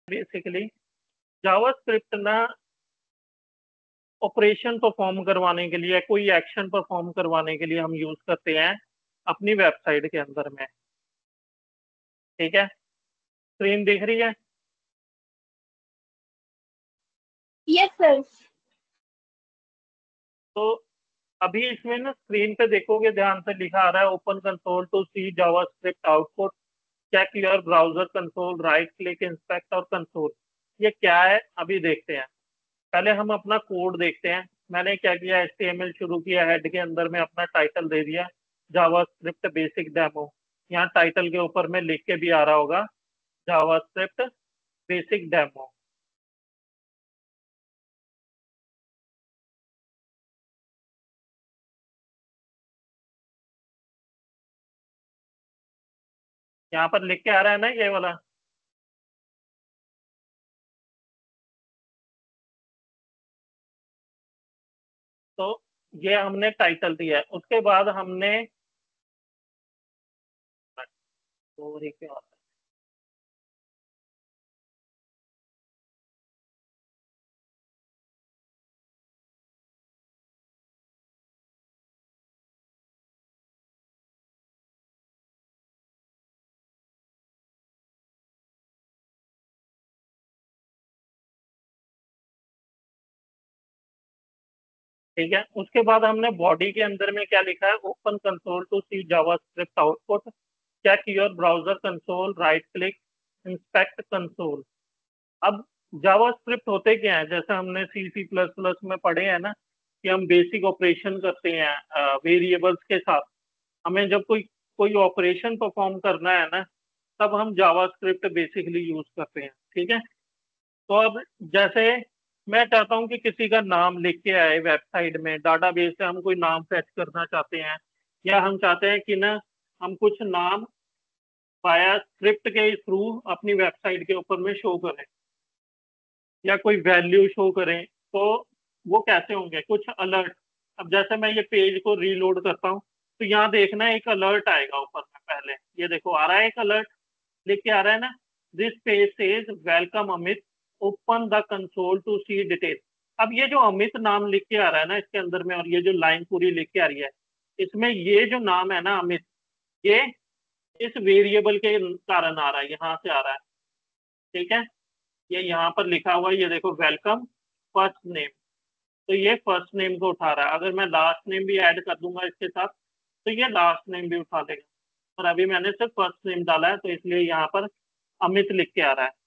Basically JavaScript ना operation perform करवाने के लिए, कोई एक्शन परफॉर्म करवाने के लिए हम यूज करते हैं अपनी वेबसाइट के अंदर में। ठीक है, स्क्रीन दिख रही है? Yes sir. तो अभी इसमें ना स्क्रीन पे देखोगे, ध्यान से लिखा आ रहा है open console to see JavaScript output, check your browser console, right click inspect और कंसोल। ये क्या है अभी देखते हैं। पहले हम अपना कोड देखते हैं। मैंने क्या किया, HTML शुरू किया, हेड के अंदर में अपना टाइटल दे दिया जावास्क्रिप्ट बेसिक डेमो। यहाँ टाइटल के ऊपर में लिख के भी आ रहा होगा जावास्क्रिप्ट बेसिक डेमो। यहाँ पर लिख के आ रहा है ना ये वाला। तो ये हमने टाइटल दिया है, उसके बाद हमने तो ये क्या होता है? ठीक है, उसके बाद हमने बॉडी के अंदर में क्या लिखा है, open console to see JavaScript output, check your browser console, right click inspect console. अब जावास्क्रिप्ट होते क्या है, जैसे हमने C++ में पढ़े हैं ना कि हम बेसिक ऑपरेशन करते हैं वेरिएबल्स के साथ। हमें जब कोई कोई ऑपरेशन परफॉर्म करना है ना, तब हम जावास्क्रिप्ट बेसिकली यूज करते हैं। ठीक है, तो अब जैसे मैं चाहता हूँ कि किसी का नाम लिख के आए वेबसाइट में, डाटाबेस से हम कोई नाम फेच करना चाहते हैं, या हम चाहते हैं कि ना हम कुछ नाम वाया स्क्रिप्ट के थ्रू अपनी वेबसाइट के ऊपर में शो करें, या कोई वैल्यू शो करें, तो वो कैसे होंगे, कुछ अलर्ट। अब जैसे मैं ये पेज को रीलोड करता हूँ, तो यहाँ देखना एक अलर्ट आएगा ऊपर में। पहले ये देखो आ रहा है एक अलर्ट, लिख के आ रहा है ना, this page says welcome Amit, open the console to see detail. अब ये जो अमित नाम लिख के आ रहा है ना इसके अंदर में, और ये जो लाइन पूरी लिख के आ रही है, इसमें ये जो नाम है ना अमित, ये इस वेरिएबल के कारण आ रहा है, यहाँ से आ रहा है। ठीक है, ये यहाँ पर लिखा हुआ है, ये देखो वेलकम फर्स्ट नेम। तो ये फर्स्ट नेम को उठा रहा है। अगर मैं लास्ट नेम भी ऐड कर दूंगा इसके साथ, तो ये लास्ट नेम भी उठा देगा। और अभी मैंने सिर्फ फर्स्ट नेम डाला है, तो इसलिए यहाँ पर अमित लिख के आ रहा है।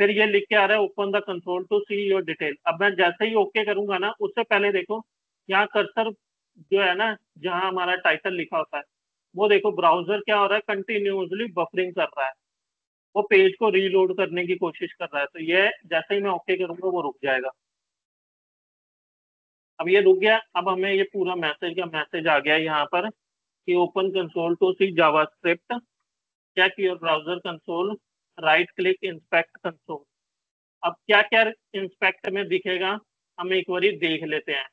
फिर ये लिख के आ रहा है open the console to see your detail. अब मैं जैसे ही ओके करूंगा ना, उससे पहले देखो यहाँ कर्सर जो है ना, जहाँ हमारा टाइटल लिखा होता है, वो देखो ब्राउजर क्या हो रहा है, कंटिन्यूअसली बफरिंग कर रहा है। वो पेज को रीलोड करने की कोशिश कर रहा है। तो ये जैसे ही मैं ओके करूंगा वो रुक जाएगा। अब ये रुक गया। अब हमें ये पूरा मैसेज का मैसेज आ गया यहाँ पर कि open console to see JavaScript, check your browser console, right click inspect console. अब क्या क्या इंस्पेक्ट में दिखेगा, हम एक बार देख लेते हैं।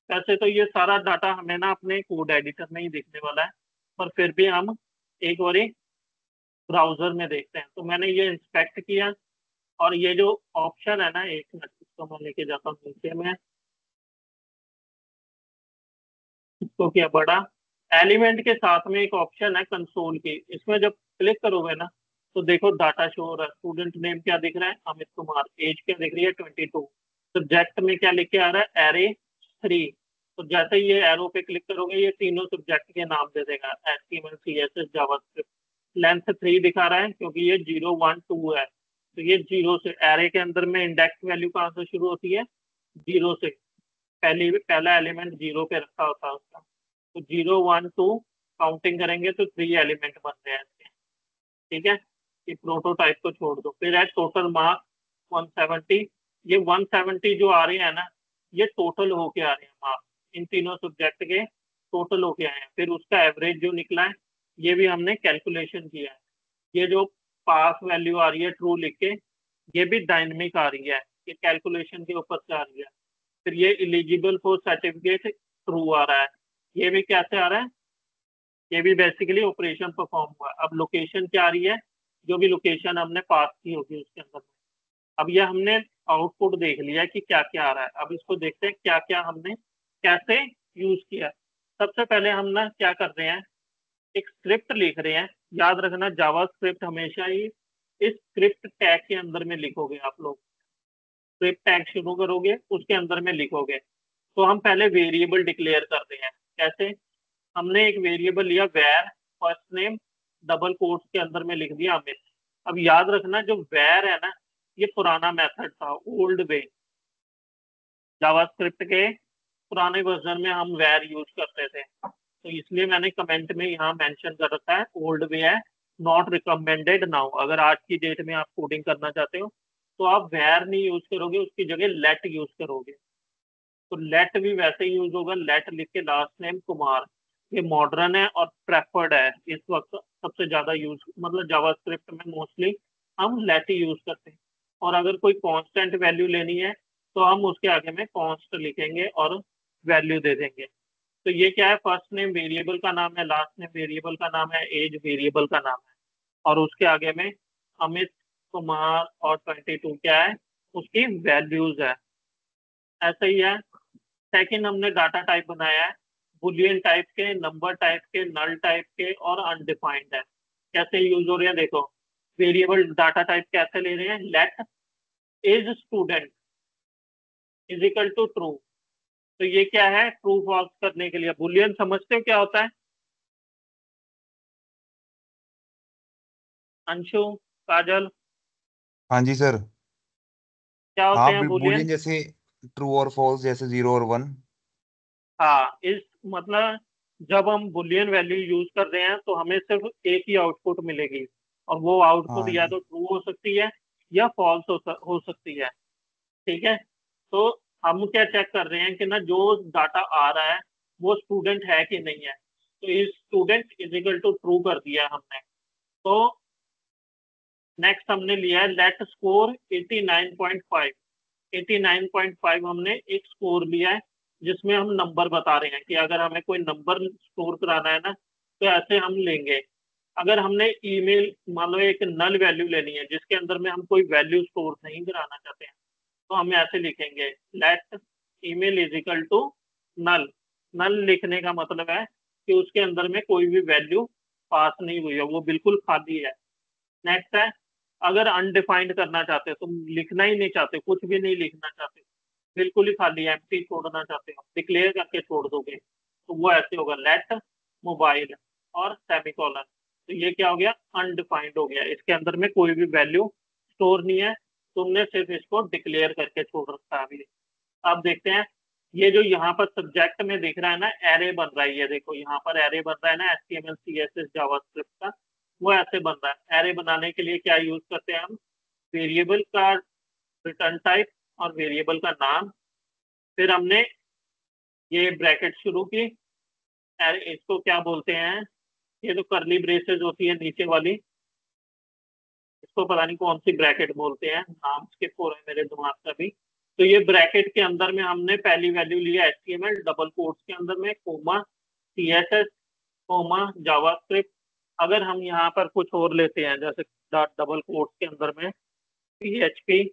वैसे तो ये सारा डाटा हमें ना अपने कोड एडिटर में ही दिखने वाला है, पर फिर भी हम एक बार ब्राउजर में देखते हैं। तो मैंने ये इंस्पेक्ट किया, और ये जो ऑप्शन है ना, एक मिनट इसको मैं लेके जाता हूँ नीचे में, इसको किया बड़ा। एलिमेंट के साथ में एक ऑप्शन है कंसोल की, इसमें जब क्लिक करोगे ना, तो देखो डाटा शो हो रहा है। स्टूडेंट नेम क्या दिख रहा है, अमित कुमार। एज क्या दिख रही है, 22। सब्जेक्ट में क्या लिख के आ रहा है, एरे 3। तो जैसे ही ये एरो पे क्लिक करोगे, ये तीनों सब्जेक्ट के नाम दे देगा, HTML CSS जावास्क्रिप्ट। लेंथ 3 दिखा रहा है क्योंकि ये 0 1 2 है। तो ये जीरो से, एरे के अंदर में इंडेक्स वैल्यू कहाँ से शुरू होती है, जीरो से। पहला एलिमेंट जीरो पे रखा होता है उसका। तो 0 1 2 काउंटिंग करेंगे तो 3 एलिमेंट बनते हैं इसके। ठीक है, ये प्रोटोटाइप को छोड़ दो। फिर है टोटल मार्क्स 170। ये 170 जो आ रहे हैं ना, ये टोटल होके आ रहे हैं मार्क्स, इन तीनों सब्जेक्ट के टोटल होके आए हैं। फिर उसका एवरेज जो निकला है, ये भी हमने कैलकुलेशन किया है। ये जो पास वैल्यू आ रही है ट्रू लिख के, ये भी डायनेमिक आ रही है, ये कैलकुलेशन के ऊपर से आ रही है। फिर ये इलिजिबल फॉर सर्टिफिकेट ट्रू आ रहा है, ये भी कैसे आ रहा है, ये भी बेसिकली ऑपरेशन परफॉर्म हुआ। अब लोकेशन क्या आ रही है, जो भी लोकेशन हमने पास की होगी उसके अंदर। अब ये हमने आउटपुट देख लिया कि क्या क्या आ रहा है। अब इसको देखते हैं क्या क्या हमने कैसे यूज किया। सबसे पहले हम ना क्या कर रहे हैं, एक स्क्रिप्ट लिख रहे हैं। याद रखना जावा स्क्रिप्ट हमेशा ही इस स्क्रिप्ट टैग के अंदर में लिखोगे आप लोग। स्क्रिप्ट टैग शुरू करोगे उसके अंदर में लिखोगे। तो हम पहले वेरिएबल डिक्लेयर कर रहे हैं। कैसे? हमने एक वेरिएबल लिया var first name, double quotes के अंदर में लिख दिया अमित। अब याद रखना जो वेर है ना, ये पुराना मेथड था, ओल्ड वे। जावास्क्रिप्ट के पुराने वर्जन में हम वेर यूज करते थे, तो इसलिए मैंने कमेंट में यहाँ मेंशन कर रखा है ओल्ड वे है, नॉट रिकमेंडेड नाउ। अगर आज की डेट में आप कोडिंग करना चाहते हो तो आप वेर नहीं यूज करोगे, उसकी जगह लेट यूज करोगे। तो लेट भी वैसे ही यूज होगा, लेट लिख के लास्ट नेम कुमार। ये मॉडर्न है और प्रेफर्ड है इस वक्त, सबसे ज्यादा यूज मतलब जावास्क्रिप्ट में मोस्टली हम लेट ही यूज करते हैं। और अगर कोई कांस्टेंट वैल्यू लेनी है तो हम उसके आगे में कॉन्स्ट लिखेंगे और वैल्यू दे देंगे। तो ये क्या है, फर्स्ट नेम वेरिएबल का नाम है, लास्ट नेम वेरिएबल का नाम है, एज वेरिएबल का नाम है, और उसके आगे में अमित कुमार और 22 क्या है, उसकी वैल्यूज है। ऐसा ही है। सेकंड हमने डाटा टाइप बनाया है, बुलियन टाइप के, नंबर टाइप के, नल टाइप के और अनडिफाइंड है। कैसे यूज हो रहे हैं देखो। वेरिएबल डाटा टाइप कैसे ले रहे हैं, let is student is equal to true. तो ये क्या है, ट्रू फॉल्स करने के लिए। बुलियन समझते हो क्या होता है? अंशु, काजल, हाँ जी सर। क्या होते हाँ, हैं बुलियन? बुलियन जैसे ट्रू और फॉल्स, जैसे 0 और 1। हाँ, इस मतलब जब हम बुलियन वैल्यू यूज कर रहे हैं तो हमें सिर्फ एक ही आउटपुट मिलेगी, और वो आउटपुट हाँ या जी। तो ट्रू हो सकती है या फॉल्स हो सकती है। ठीक है। तो हम क्या चेक कर रहे हैं कि ना जो डाटा आ रहा है वो स्टूडेंट है कि नहीं है। तो इस student is equal to true कर दिया हमने। तो नेक्स्ट हमने लिया है लेट स्कोर 89.5। 89.5 हमने एक स्कोर लिया है जिसमें हम नंबर बता रहे हैं कि अगर हमें कोई नंबर स्कोर कराना है ना तो ऐसे हम लेंगे। अगर हमने ईमेल मान लो एक नल वैल्यू लेनी है जिसके अंदर में हम कोई वैल्यू स्टोर नहीं कराना चाहते हैं, तो हम ऐसे लिखेंगे let email is equal to null. Null लिखने का मतलब है कि उसके अंदर में कोई भी वैल्यू पास नहीं हुई है, वो बिल्कुल खाली है। नेक्स्ट है, अगर अनडिफाइंड करना चाहते हो, तुम लिखना ही नहीं चाहते, कुछ भी नहीं लिखना चाहते, बिल्कुल ही खाली एम्प्टी छोड़ना चाहते हो, डिक्लेयर करके छोड़ दोगे, तो वो ऐसे होगा लेट मोबाइल और सेमीकोलन। तो ये क्या हो गया, अनडिफाइंड हो गया, इसके अंदर में कोई भी वैल्यू स्टोर नहीं है, तुमने सिर्फ इसको डिक्लेयर करके छोड़ रखा है अभी। अब देखते हैं, ये जो यहाँ पर सब्जेक्ट में दिख रहा है ना, एरे बन रहा है, ये देखो यहाँ पर एरे बन रहा है ना, HTML CSS जावास्क्रिप्ट का, वो ऐसे बन रहा है। एरे बनाने के लिए क्या यूज करते हैं हम, वेरिएबल का रिटर्न टाइप और वेरिएबल का नाम, फिर हमने ये ब्रैकेट शुरू की। इसको क्या बोलते हैं, ये जो करली ब्रेसेस होती है नीचे वाली, इसको पता नहीं कौन सी ब्रैकेट बोलते हैं, नाम स्किप हो रहा है मेरे दिमाग का भी। तो ये ब्रैकेट के अंदर में हमने पहली वैल्यू लिया HTML, डबल कोट्स के अंदर में कोमा CSS कोमा जावास्क्रिप्ट। अगर हम यहाँ पर कुछ और लेते हैं जैसे डबल कोट्स के अंदर में PHP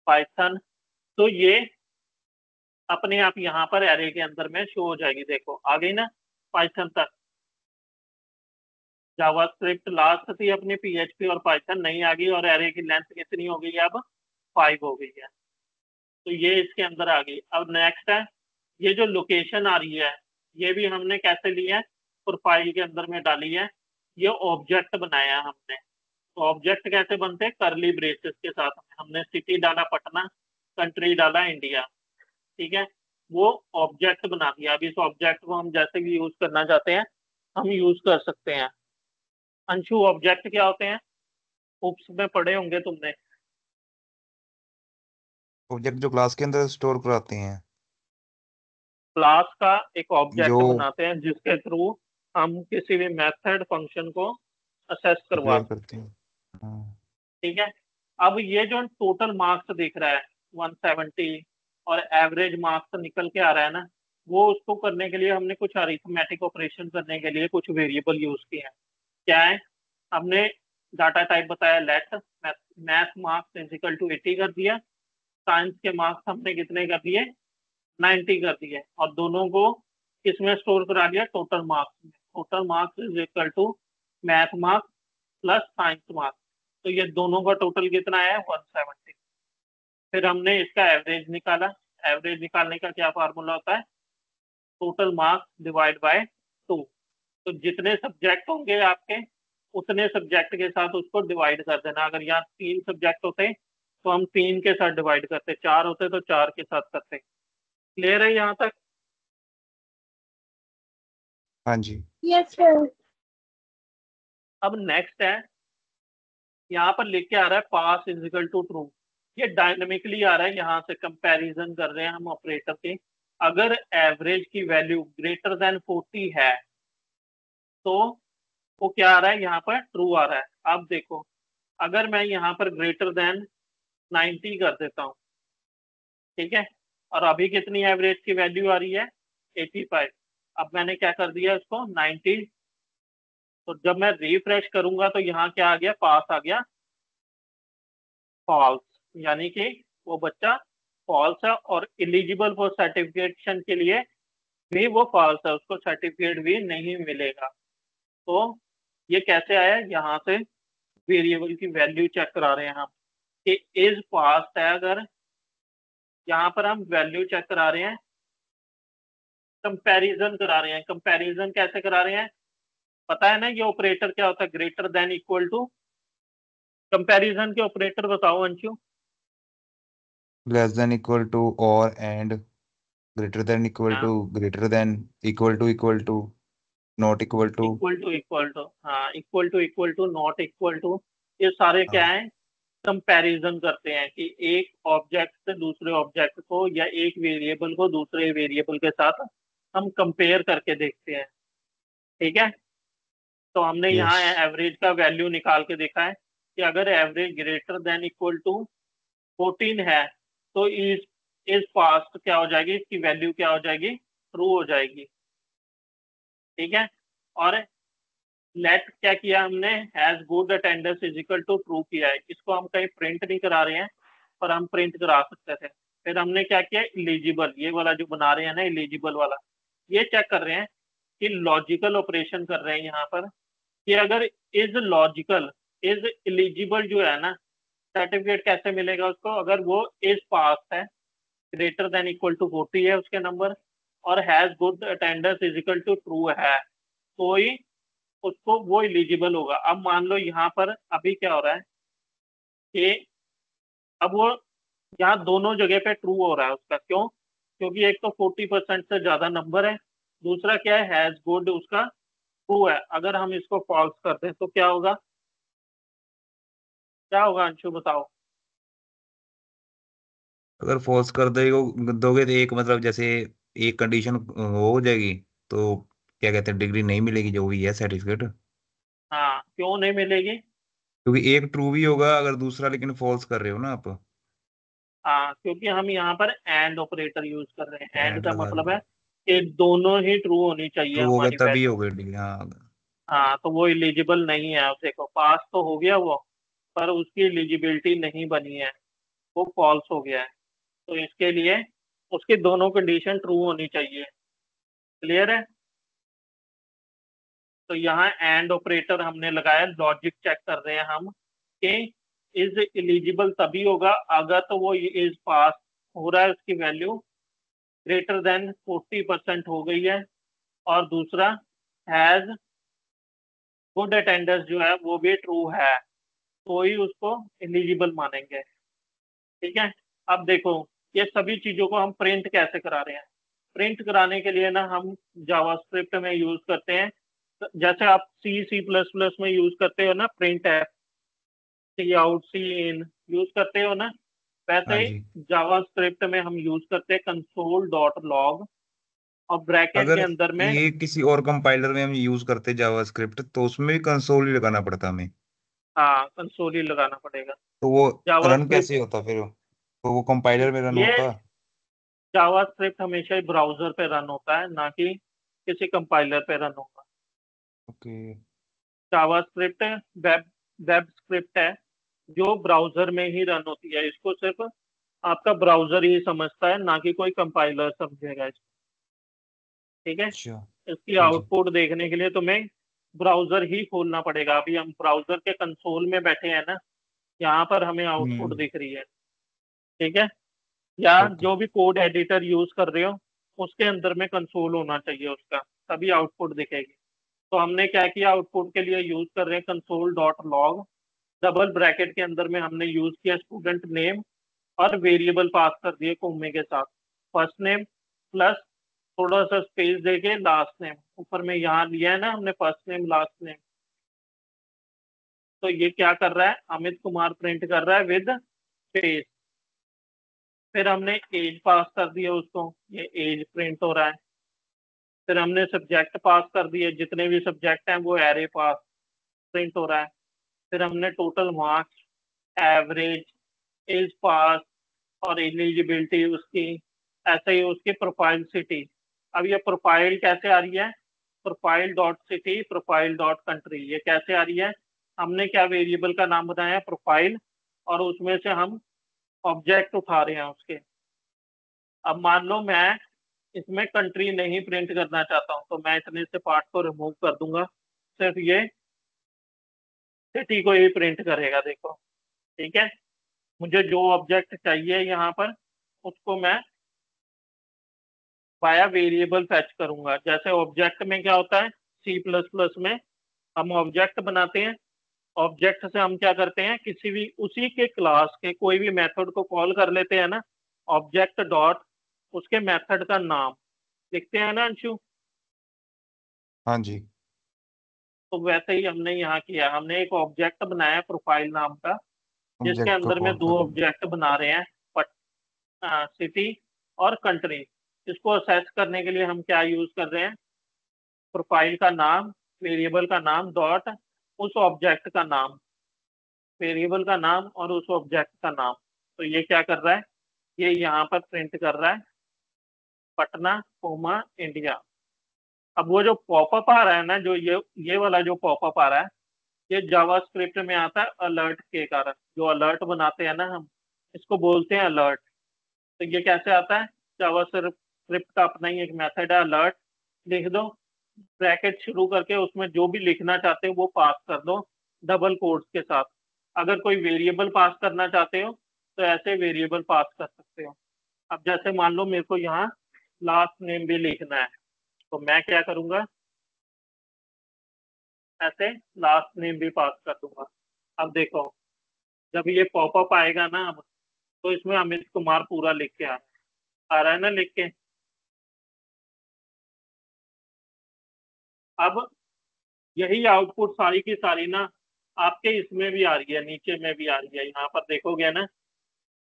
पाइथन, तो ये अपने आप यहाँ पर एरे के अंदर में शो हो जाएगी। देखो आ गई ना पाइथन तक। जावास्क्रिप्ट लास्ट थी अपनी, PHP और पाइथन नहीं आ गई, और एरे की लेंथ कितनी हो गई है अब, 5 हो गई है। तो ये इसके अंदर आ गई। अब नेक्स्ट है, ये जो लोकेशन आ रही है ये भी हमने कैसे ली है, प्रोफाइल के अंदर में डाली है। ये ऑब्जेक्ट बनाया है हमने। तो ऑब्जेक्ट कैसे बनते हैं, करली ब्रेसेस के साथ में। हमने सिटी डाला पटना, कंट्री डाला इंडिया, ठीक है, वो ऑब्जेक्ट बना दिया। अब इस ऑब्जेक्ट को हम जैसे भी यूज करना चाहते हैं हम यूज कर सकते हैं। अंशु, ऑब्जेक्ट क्या होते हैं, उप्स में पढ़े होंगे तुमने। ऑब्जेक्ट जो क्लास के अंदर स्टोर कराते हैं, क्लास का एक जो ऑब्जेक्ट बनाते हैं जिसके थ्रू हम किसी भी मेथड फंक्शन को असेस डिक्लेयर करवाते करते हैं। हाँ। हैं। ठीक है। अब ये जो टोटल मार्क्स दिख रहा है 170 और एवरेज मार्क्स निकल के आ रहा है ना, वो उसको करने के लिए हमने कुछ अरिथमेटिक ऑपरेशन करने के लिए कुछ वेरिएबल यूज किए हैं। क्या है, हमने डाटा टाइप बताया let, math marks is equal to 80 कर दिया, साइंस के मार्क्स हमने कितने कर दिए 90 कर दिए, और दोनों को किसमें स्टोर करा दिया टोटल मार्क्स में। Total marks is equal to math marks plus science marks, तो ये दोनों का टोटल कितना है 170। फिर हमने इसका एवरेज निकाला। एवरेज निकालने का क्या फार्मूला होता है, टोटल मार्क्स डिवाइड बाय 2। तो जितने सब्जेक्ट होंगे आपके उतने सब्जेक्ट के साथ उसको डिवाइड कर देना। अगर यहाँ 3 सब्जेक्ट होते तो हम 3 के साथ डिवाइड करते, 4 होते तो 4 के साथ करते। क्लियर है यहाँ तक? हाँ जी। Yes, sir. अब नेक्स्ट है, यहाँ पर लिख के आ रहा है पास इजिकल टू ट्रू। ये डायनेमिकली आ रहा है, यहाँ से कंपैरिजन कर रहे हैं हम ऑपरेटर के। अगर एवरेज की वैल्यू ग्रेटर देन 40 है तो वो क्या आ रहा है, यहाँ पर ट्रू आ रहा है। अब देखो, अगर मैं यहाँ पर ग्रेटर देन 90 कर देता हूँ, ठीक है, और अभी कितनी एवरेज की वैल्यू आ रही है 85। अब मैंने क्या कर दिया इसको 90, तो जब मैं रिफ्रेश करूंगा तो यहाँ क्या आ गया, पास आ गया फॉल्स, यानी कि वो बच्चा फॉल्स है, और एलिजिबल फॉर सर्टिफिकेशन के लिए भी वो फॉल्स है, उसको सर्टिफिकेट भी नहीं मिलेगा। तो ये कैसे आया, यहाँ से वेरिएबल की वैल्यू चेक करा रहे हैं हम कि इज पास्ट है। अगर यहाँ पर हम वैल्यू चेक करा रहे हैं, कंपैरिजन करा रहे हैं। कंपैरिजन कैसे करा रहे हैं, पता है ना ये ऑपरेटर क्या होता है, greater than equal to. Comparison के ऑपरेटर बताओ Anshu. Less than equal to, और एंड, ग्रेटर देन इक्वल हाँ, to, greater than, equal to, not equal to. Equal to, हाँ, equal to, not equal to, ये सारे क्या हाँ। है, कंपैरिजन करते हैं कि एक ऑब्जेक्ट से दूसरे ऑब्जेक्ट को या एक वेरिएबल को दूसरे वेरिएबल के साथ हम कंपेयर करके देखते हैं। ठीक है, तो हमने यस। यहाँ एवरेज का वैल्यू निकाल के देखा है कि अगर average greater than equal to 14 है तो इस पास्ट क्या हो जाएगी, इसकी वैल्यू क्या हो जाएगी, ट्रू हो जाएगी। ठीक है, और लेट क्या किया हमने, has good attendance is equal to true किया है। इसको हम कहीं प्रिंट नहीं करा रहे हैं, पर हम प्रिंट करा सकते थे। फिर हमने क्या किया, इलिजिबल, ये वाला जो बना रहे हैं ना इलिजिबल वाला, ये चेक कर रहे हैं कि लॉजिकल ऑपरेशन कर रहे हैं यहाँ पर, कि अगर इज लॉजिकल, इज इलिजिबल जो है ना, सर्टिफिकेट कैसे मिलेगा उसको, अगर वो इज पास है, ग्रेटर देन इक्वल टू 40 है उसके नंबर, और has good attendance is equal to true है, तो ही उसको वो इलिजिबल होगा। अब मान लो यहाँ पर अभी क्या हो रहा है कि अब वो यहाँ दोनों जगह पे ट्रू हो रहा है उसका, क्यों, क्योंकि एक तो 40% से ज्यादा नंबर है, दूसरा क्या है, हैज गुड उसका ट्रू है। अगर हम इसको फॉल्स कर दें तो क्या होगा, क्या होगा अंशु बताओ। अगर फॉल्स कर दोगे तो एक मतलब जैसे एक कंडीशन हो जाएगी, तो क्या कहते हैं, डिग्री नहीं मिलेगी जो भी है सर्टिफिकेट। हाँ, क्यों नहीं मिलेगी, क्योंकि एक ट्रू भी होगा अगर दूसरा लेकिन फॉल्स कर रहे हो ना आप। हाँ, क्योंकि हम यहाँ पर एंड ऑपरेटर यूज कर रहे हैं। एंड एंड का लगा मतलब रहे है हो। कि दोनों ही ट्रू होनी चाहिए ट्रू होगा हमारी तभी वैल्यू। होगा डिग्री, हाँ। हाँ, तो वो इलिजिबल नहीं है, अब देखो पास तो हो गया वो, पर उसकी एलिजिबिलिटी नहीं बनी है, वो फॉल्स हो गया है। तो इसके लिए उसकी दोनों कंडीशन ट्रू होनी चाहिए। क्लियर है, तो यहाँ एंड ऑपरेटर हमने लगाया, लॉजिक चेक कर रहे हैं हम कि इज एलिजिबल तभी होगा अगर तो वो इज पास हो रहा है, उसकी वैल्यू ग्रेटर देन 40% हो गई है, और दूसरा हैज गुड अटेंडेंस जो है वो भी ट्रू है, तो ही उसको एलिजिबल मानेंगे। ठीक है, अब देखो ये सभी चीजों को हम प्रिंट कैसे करा रहे हैं। प्रिंट कराने के लिए ना हम जावास्क्रिप्ट में यूज करते हैं, तो जैसे आप सी प्लस प्लस में यूज करते हो ना, प्रिंट है, सी आउट सी इन यूज करते हो ना, हाँ वैसे जी। जावास्क्रिप्ट में हम यूज करते हैं कंसोल डॉट लॉग, और ब्रैकेट के अगर अंदर में, ये किसी और कंपाइलर में हम यूज करते जावास्क्रिप्ट तो उसमें भी कंसोल ही लगाना पड़ता हमें। हाँ, कंसोल ही लगाना पड़ेगा। तो वो रन जावास्क्रिप्ट, कैसे होता फिर, तो वो कंपाइलर में रन ये होता। जावास्क्रिप्ट हमेशा ही ब्राउजर पे रन होता है, ना कि किसी कंपाइलर पे रन होगा। Okay. JavaScript web web script है, जो ब्राउजर में ही रन होती है। इसको सिर्फ आपका ब्राउजर ही समझता है, ना कि कोई कंपाइलर समझेगा इसको। ठीक है, अच्छा। इसकी हाँ जी। आउटपुट देखने के लिए तुम्हें ब्राउजर ही खोलना पड़ेगा। अभी हम ब्राउजर के कंसोल में बैठे हैं ना, यहाँ पर हमें आउटपुट हम्म। दिख रही है। ठीक है, या ओके। जो भी कोड एडिटर यूज कर रहे हो उसके अंदर में कंसोल होना चाहिए उसका, तभी आउटपुट दिखेगी। तो हमने क्या किया, आउटपुट के लिए यूज कर रहे हैं console dot log, double bracket के अंदर में हमने यूज किया स्टूडेंट नेम और वेरिएबल पास कर दिए कोमे के साथ, फर्स्ट नेम प्लस थोड़ा सा स्पेस देके लास्ट नेम। ऊपर में यहाँ लिया है ना हमने फर्स्ट नेम लास्ट नेम। तो ये क्या कर रहा है, अमित कुमार प्रिंट कर रहा है विद स्पेस। फिर हमने एज पास कर दिया उसको, ये एज प्रिंट हो रहा है। फिर हमने सब्जेक्ट पास कर दिए, जितने भी सब्जेक्ट हैं वो एरे पास प्रिंट हो रहा है। फिर हमने टोटल मार्क्स, एवरेज, एज पास और एलिजिबिलिटी उसकी, ऐसे ही उसकी प्रोफाइल सिटी। अब ये प्रोफाइल कैसे आ रही है, profile dot city profile dot country, ये कैसे आ रही है, हमने क्या वेरिएबल का नाम बनाया है प्रोफाइल, और उसमें से हम ऑब्जेक्ट उठा रहे हैं उसके। अब मान लो मैं इसमें कंट्री नहीं प्रिंट करना चाहता हूँ, तो मैं इतने से पार्ट को रिमूव कर दूंगा, सिर्फ ये सिटी को ही प्रिंट करेगा। देखो, ठीक है, मुझे जो ऑब्जेक्ट चाहिए यहाँ पर उसको मैं वाया वेरिएबल फेच करूंगा। जैसे ऑब्जेक्ट में क्या होता है, सी प्लस प्लस में हम ऑब्जेक्ट बनाते हैं, ऑब्जेक्ट से हम क्या करते हैं, किसी भी उसी के क्लास के कोई भी मेथड को कॉल कर लेते हैं ना, ऑब्जेक्ट डॉट उसके मेथड का नाम लिखते हैं ना अंशु। हाँ जी। तो वैसे ही हमने यहाँ किया, हमने एक ऑब्जेक्ट बनाया प्रोफाइल नाम का, जिसके ऑब्जेक्ट को अंदर में कॉल दो कर। ऑब्जेक्ट बना रहे हैं, सिटी और कंट्री। इसको असेस करने के लिए हम क्या यूज कर रहे हैं, प्रोफाइल का नाम, वेरिएबल का नाम डॉट उस ऑब्जेक्ट का नाम, वेरिएबल का नाम और उस ऑब्जेक्ट का नाम। तो ये क्या कर रहा है, ये यहाँ पर प्रिंट कर रहा है पटना कोमा इंडिया। अब वो जो पॉपअप आ रहा है ना, जो ये वाला जो पॉपअप आ रहा है, ये जावास्क्रिप्ट में आता है अलर्ट के कारण। जो अलर्ट बनाते हैं ना हम, इसको बोलते हैं अलर्ट। तो ये कैसे आता है, जावास्क्रिप्ट का अपना ही एक मेथड है अलर्ट। लिख दो, ब्रैकेट शुरू करके उसमें जो भी लिखना चाहते हो वो पास कर दो डबल कोट्स के साथ। अगर कोई वेरिएबल पास करना चाहते हो तो ऐसे वेरिएबल पास कर सकते हो। अब जैसे मान लो मेरे को यहाँ लास्ट नेम भी लिखना है, तो मैं क्या करूंगा, ऐसे लास्ट नेम भी पास कर दूंगा। अब देखो, जब ये पॉपअप आएगा ना अब, तो इसमें अमित कुमार पूरा लिख के आ रहा है ना लिख के। अब यही आउटपुट सारी की सारी ना आपके इसमें भी आ रही है, नीचे में भी आ रही है। यहाँ पर देखोगे ना,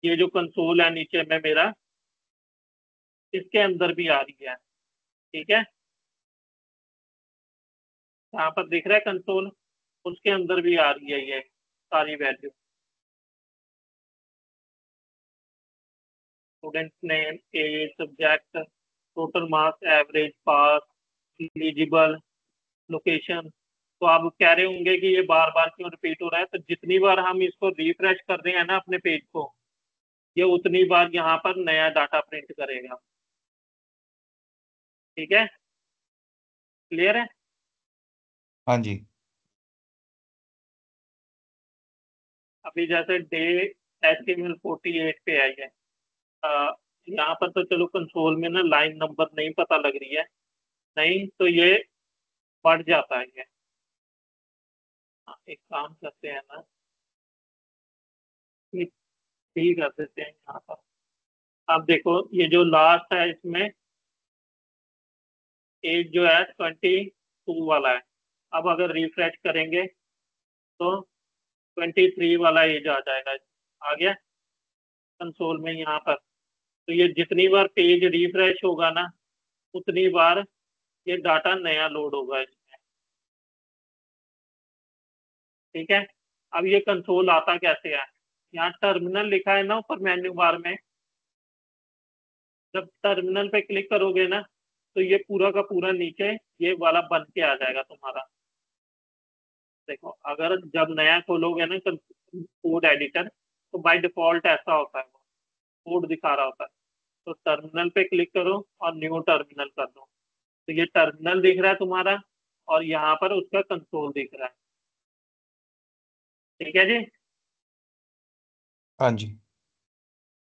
ये जो कंसोल है नीचे में मेरा, इसके अंदर भी आ रही है। ठीक है, यहाँ पर दिख रहा है कंसोल, उसके अंदर भी आ रही है ये सारी value. Student name, age, subject, total marks, average, pass, eligible, location. तो आप कह रहे होंगे कि ये बार बार क्यों रिपीट हो रहा है, तो जितनी बार हम इसको रिफ्रेश कर रहे हैं ना अपने पेज को, ये उतनी बार यहाँ पर नया डाटा प्रिंट करेगा। ठीक है, क्लियर है। हाँ जी। अभी जैसे डे HTML48 पे आई है, यहाँ पर तो चलो कंसोल में ना लाइन नंबर नहीं पता लग रही है, नहीं तो ये बढ़ जाता है ये। एक काम करते हैं ना, ठीक कर देते हैं यहाँ पर। अब देखो, ये जो लास्ट है इसमें एज जो है 22 वाला है। अब अगर रिफ्रेश करेंगे तो 23 वाला एज आ जाएगा, आ गया कंसोल में यहाँ पर। तो ये जितनी बार पेज रिफ्रेश होगा ना, उतनी बार ये डाटा नया लोड होगा इसमें। ठीक है, अब ये कंसोल आता कैसे है, यहाँ टर्मिनल लिखा है ना ऊपर मेन्यू बार में, जब टर्मिनल पे क्लिक करोगे ना, तो ये पूरा का पूरा नीचे ये वाला बन के आ जाएगा तुम्हारा। देखो, अगर जब नया खोलोगे ना कोड एडिटर, तो बाय डिफॉल्ट ऐसा होता है, कोड दिखा रहा होता है। तो टर्मिनल पे क्लिक करो और न्यू टर्मिनल कर दो। तो ये टर्मिनल दिख रहा है तुम्हारा और यहाँ पर उसका कंसोल दिख रहा है। ठीक है जी, हाँ जी।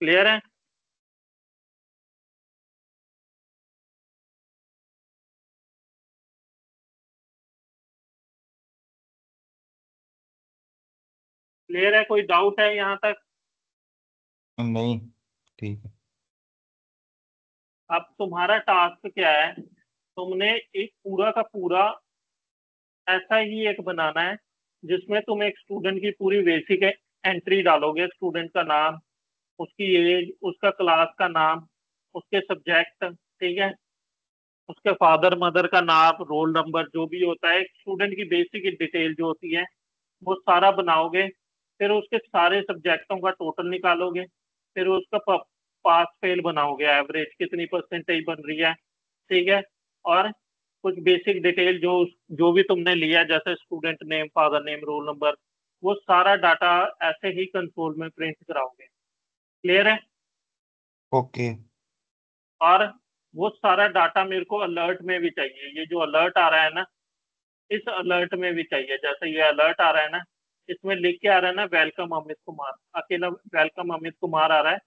क्लियर है? क्लियर है? कोई डाउट है यहाँ तक? नहीं, ठीक है। अब तुम्हारा टास्क क्या है, तुमने एक पूरा का पूरा ऐसा ही एक बनाना है जिसमें तुम एक स्टूडेंट की पूरी बेसिक एंट्री डालोगे, स्टूडेंट का नाम, उसकी एज, उसका क्लास का नाम, उसके सब्जेक्ट, ठीक है, उसके फादर मदर का नाम, रोल नंबर, जो भी होता है स्टूडेंट की बेसिक डिटेल जो होती है वो सारा बनाओगे। फिर उसके सारे सब्जेक्टों का टोटल निकालोगे, फिर उसका पास फेल बनाओगे, एवरेज कितनी परसेंटेज बन रही है, ठीक है। और कुछ बेसिक डिटेल जो जो भी तुमने लिया, जैसे student name, father name, roll number, वो सारा डाटा ऐसे ही कंसोल में प्रिंट कराओगे। क्लियर है? ओके। और वो सारा डाटा मेरे को अलर्ट में भी चाहिए। ये जो अलर्ट आ रहा है ना, इस अलर्ट में भी चाहिए। जैसे ये अलर्ट आ रहा है ना, इसमें लिख के आ रहा है ना, वेलकम अमित कुमार, अकेला वेलकम अमित कुमार आ रहा है,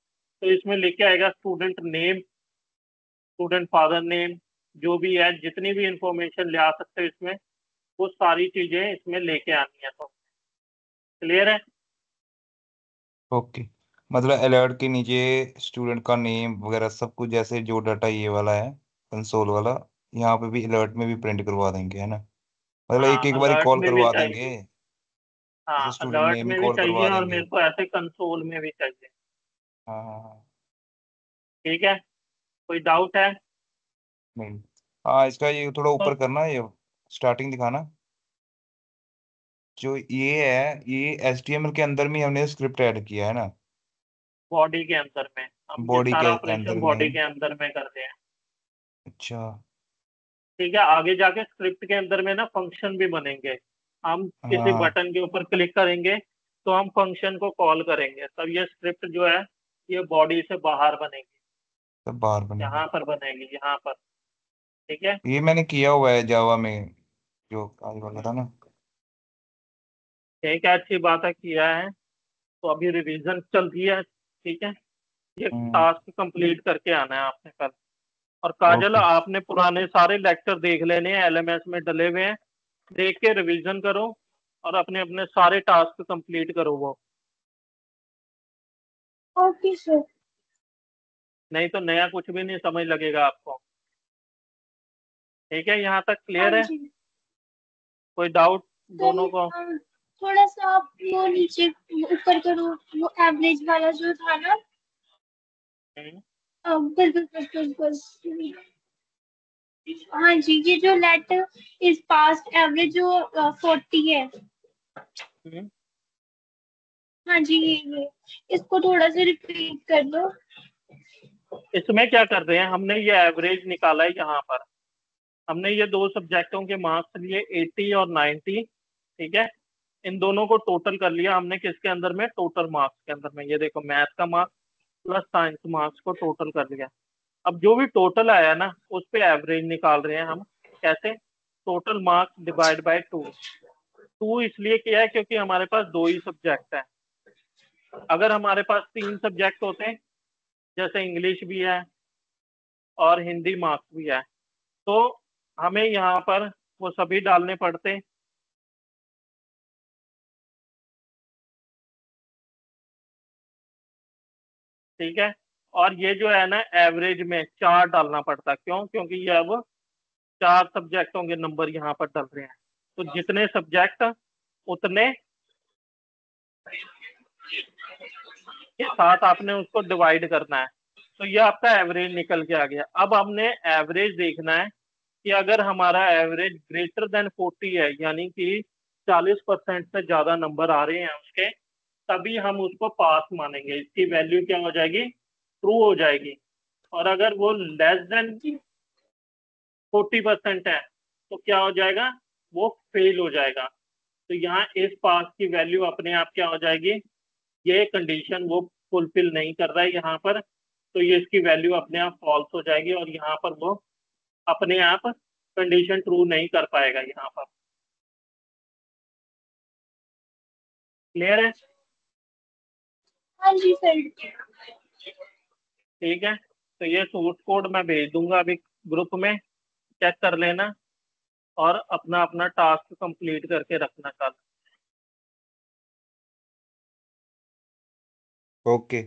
तो इसमें लिख के आएगा student name, student father name, जो भी है, जितनी भी इंफॉर्मेशन ले आ सकते हो इसमें, वो सारी चीजें इसमें लेके आनी है। तो क्लियर है? ओके, मतलब अलर्ट के नीचे स्टूडेंट का नेम वगैरह सब कुछ, जैसे जो डाटा ये वाला है कंसोल वाला, यहाँ पे भी अलर्ट में भी प्रिंट करवा देंगे, है ना? मतलब एक हाँ, एक बारी अलर्ट कॉल में भी करवा देंगे, चाहिए। जैसे हाँ, स्टूडेंट अलर्ट नेम ही में भी कॉल चाहिए करवा और देंगे। मेरे को ऐसे कंसोल में भी चाहिए। हाँ हाँ हाँ। ठीक है, कोई डाउट है? नहीं। हाँ, इसका ये थोड़ा तो ऊपर करना, ये स्टार्टिंग दिखाना। जो ये है, ये HTML के अंदर में हमने स्क्रिप्ट ऐड किया है ना, बॉडी के अंदर में हम ये बॉडी के सारा अंदर ऑपरेशन बॉडी में। के अंदर में करते हैं। अच्छा। ठीक है, आगे जाके स्क्रिप्ट के अंदर में ना फंक्शन भी बनेंगे। हम किसी हाँ, बटन के ऊपर क्लिक करेंगे तो हम फंक्शन को कॉल करेंगे, तब ये स्क्रिप्ट जो है ये बॉडी से बाहर बनेगी। सब बाहर बनेगी। यहाँ पर बनेगी, यहाँ पर। ठीक है, ये मैंने किया हुआ है जावा में, जो आज वाला था ना। ठीक है, अच्छी बात है, किया है। तो अभी रिवीजन चल रही है, ठीक है। ये हम्म। टास्क कंप्लीट करके आना है आपने कल। और काजल, ओके। आपने पुराने सारे लेक्चर देख लेने हैं, एलएमएस में डले हुए हैं, देख के रिवीजन करो और अपने अपने सारे टास्क कंप्लीट करो वो। Okay sir. नहीं तो नया कुछ भी नहीं समझ लगेगा आपको। ठीक है, यहाँ तक हाँ क्लियर है? जी कोई डाउट सर। दोनों को? थोड़ा सा आप वो नीचे ऊपर करो, वो एवरेज वाला जो था ना। हम्म, बस बस बस बस बस। हाँ जी, ये जो लेट इज पास्ट एवरेज जो 40 है। हम्म। हाँ जी, ये इसको थोड़ा सा रिपीट कर दो। इसमें क्या कर रहे हैं, हमने ये एवरेज निकाला है यहाँ पर। हमने ये दो सब्जेक्टों के मार्क्स लिए 80 और 90, ठीक है। इन दोनों को टोटल कर लिया हमने, किसके अंदर में, टोटल मार्क्स के अंदर में। ये देखो, मैथ का मार्क्स प्लस साइंस मार्क्स को टोटल कर लिया। अब जो भी टोटल आया ना, उस पे एवरेज निकाल रहे हैं हम। कैसे? Total marks divide by 2। 2 इसलिए किया है क्योंकि हमारे पास दो ही सब्जेक्ट है। अगर हमारे पास 3 सब्जेक्ट होते हैं, जैसे इंग्लिश भी है और हिंदी मार्क्स भी है, तो हमें यहाँ पर वो सभी डालने पड़ते। ठीक है, और ये जो है ना, एवरेज में 4 डालना पड़ता। क्यों? क्योंकि ये अब 4 सब्जेक्टों के नंबर यहाँ पर डल रहे हैं। तो जितने सब्जेक्ट उतने के साथ आपने उसको डिवाइड करना है। तो ये आपका एवरेज निकल के आ गया। अब हमने एवरेज देखना है कि अगर हमारा एवरेज ग्रेटर देन 40 है, यानी कि 40% से ज्यादा नंबर आ रहे हैं उसके, तभी हम उसको पास मानेंगे। इसकी वैल्यू क्या हो जाएगी? ट्रू हो जाएगी। और अगर वो लेस देन 40% है तो क्या हो जाएगा? वो फेल हो जाएगा। तो यहाँ इस पास की वैल्यू अपने आप क्या हो जाएगी, ये कंडीशन वो फुलफिल नहीं कर रहा है यहाँ पर, तो ये इसकी वैल्यू अपने आप फॉल्स हो जाएगी और यहाँ पर वो अपने आप कंडीशन ट्रू नहीं कर पाएगा यहाँ पर। क्लियर है? हाँ जी सर। ठीक है, तो ये सोर्स कोड मैं भेज दूंगा अभी ग्रुप में, चेक कर लेना और अपना अपना टास्क कंप्लीट करके रखना कल। ओके।